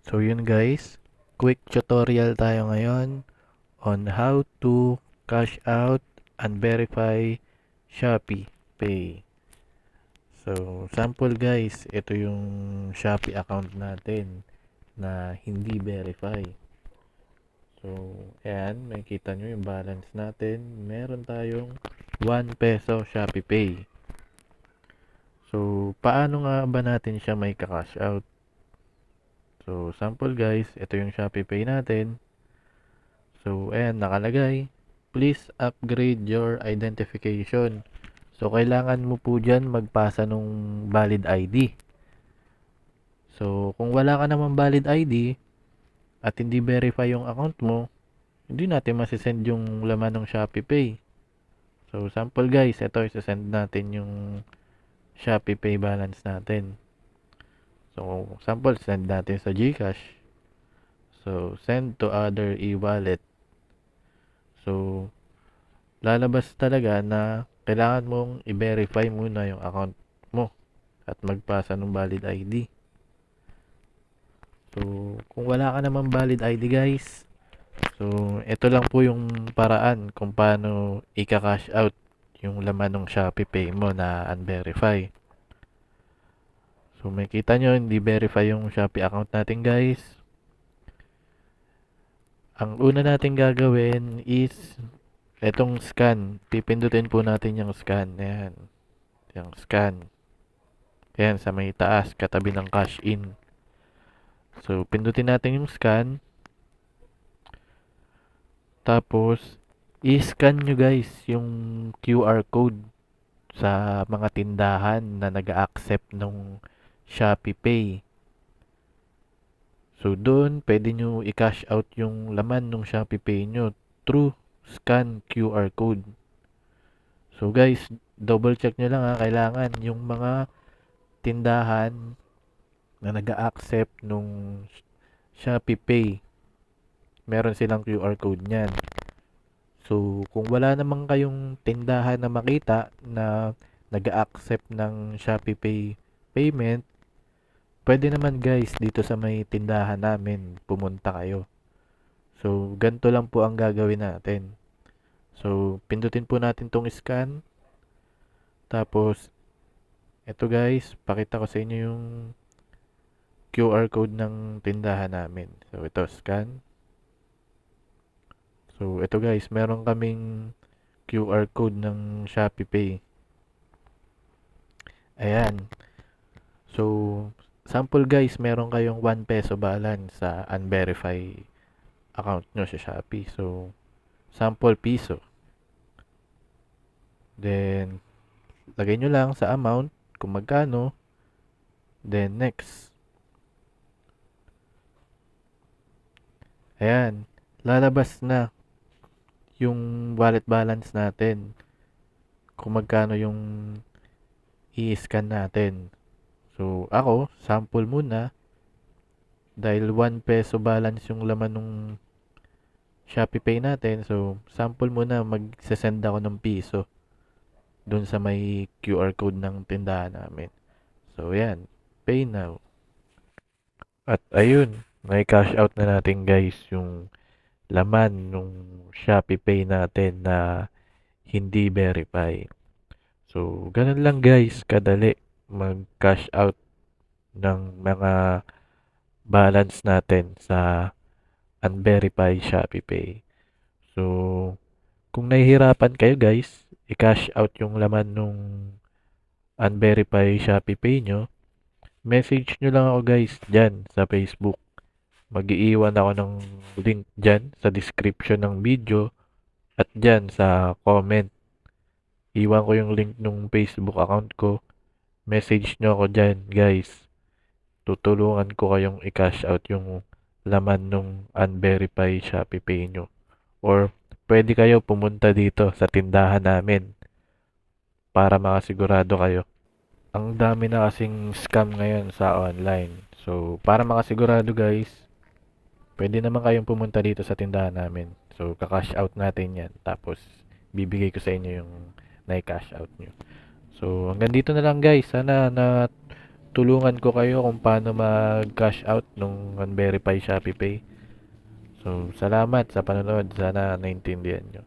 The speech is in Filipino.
So yun guys, quick tutorial tayo ngayon on how to cash out and verify Shopee Pay. So sample guys, ito yung Shopee account natin na hindi verify. So ayan, makikita nyo yung balance natin. Meron tayong 1 peso Shopee Pay. So paano nga ba natin siya may cash out? So sample guys, ito yung Shopee Pay natin. So, ayan, nakalagay, please upgrade your identification. So, kailangan mo po dyan magpasa nung valid ID. So, kung wala ka naman valid ID at hindi verify yung account mo, hindi natin masisend yung laman ng Shopee Pay. So, sample guys, ito isasend natin yung Shopee Pay balance natin. So, sample, send natin sa GCash. So, send to other e-wallet. So, lalabas talaga na kailangan mong i-verify muna yung account mo at magpasa ng valid ID. So, kung wala ka naman valid ID guys, so ito lang po yung paraan kung paano i-cash out yung laman ng Shopee Pay mo na unverify. So, makita nyo, hindi verify yung Shopee account natin guys. Ang una natin gagawin is etong scan. Pipindutin po natin yung scan. Ayan. Yung scan. Ayan, sa may taas, katabi ng cash in. So, pindutin natin yung scan. Tapos, i-scan nyo guys yung QR code sa mga tindahan na nag-accept ng Shopee Pay. So, doon, pwede nyo i-cash out yung laman ng Shopee Pay nyo through scan QR code. So, guys, double check nyo lang ha. Kailangan yung mga tindahan na nag-accept nung Shopee Pay, meron silang QR code niyan. So, kung wala naman kayong tindahan na makita na nag-accept ng Shopee Pay payment, pwede naman guys dito sa may tindahan namin pumunta kayo. So, ganito lang po ang gagawin natin. So, pindutin po natin tong scan. Tapos, eto guys, pakita ko sa inyo yung QR code ng tindahan namin. So, ito, scan. So, ito guys, meron kaming QR code ng Shopee Pay. Ayan. So, sample guys, meron kayong 1 peso balance sa unverified account nyo sa Shopee. So, sample piso. Then, lagay nyo lang sa amount kung magkano. Then, next. Ayan. Lalabas na yung wallet balance natin. Kung magkano yung i-scan natin. So, ako, sample muna. Dahil 1 peso balance yung laman ng Shopee Pay natin. So, sample muna, mag-send ako ng piso dun sa may QR code ng tindahan namin. So, yan. Pay now. At ayun, may cash out na natin guys yung laman ng Shopee Pay natin na hindi verify. So, ganun lang guys, kadali mag-cash out ng mga balance natin sa unverified Shopee Pay. So, kung nahihirapan kayo guys, i-cash out yung laman nung unverified Shopee Pay nyo, message nyo lang ako guys dyan sa Facebook. Mag-iiwan ako ng link dyan sa description ng video at dyan sa comment. Iwan ko yung link nung Facebook account ko. Message nyo ako dyan guys. Tutulungan ko kayong i-cash out yung laman nung unverified Shopee Pay nyo. Or pwede kayo pumunta dito sa tindahan namin para makasigurado kayo. Ang dami na kasing scam ngayon sa online. So, para makasigurado guys, pwede naman kayong pumunta dito sa tindahan namin. So, kakash out natin yan. Tapos, bibigay ko sa inyo yung na-cash out nyo. So, hanggang dito na lang guys. Sana na tulungan ko kayo kung paano mag-cash out nung Unverify Shopee Pay. So, salamat sa panonood. Sana naintindihan nyo.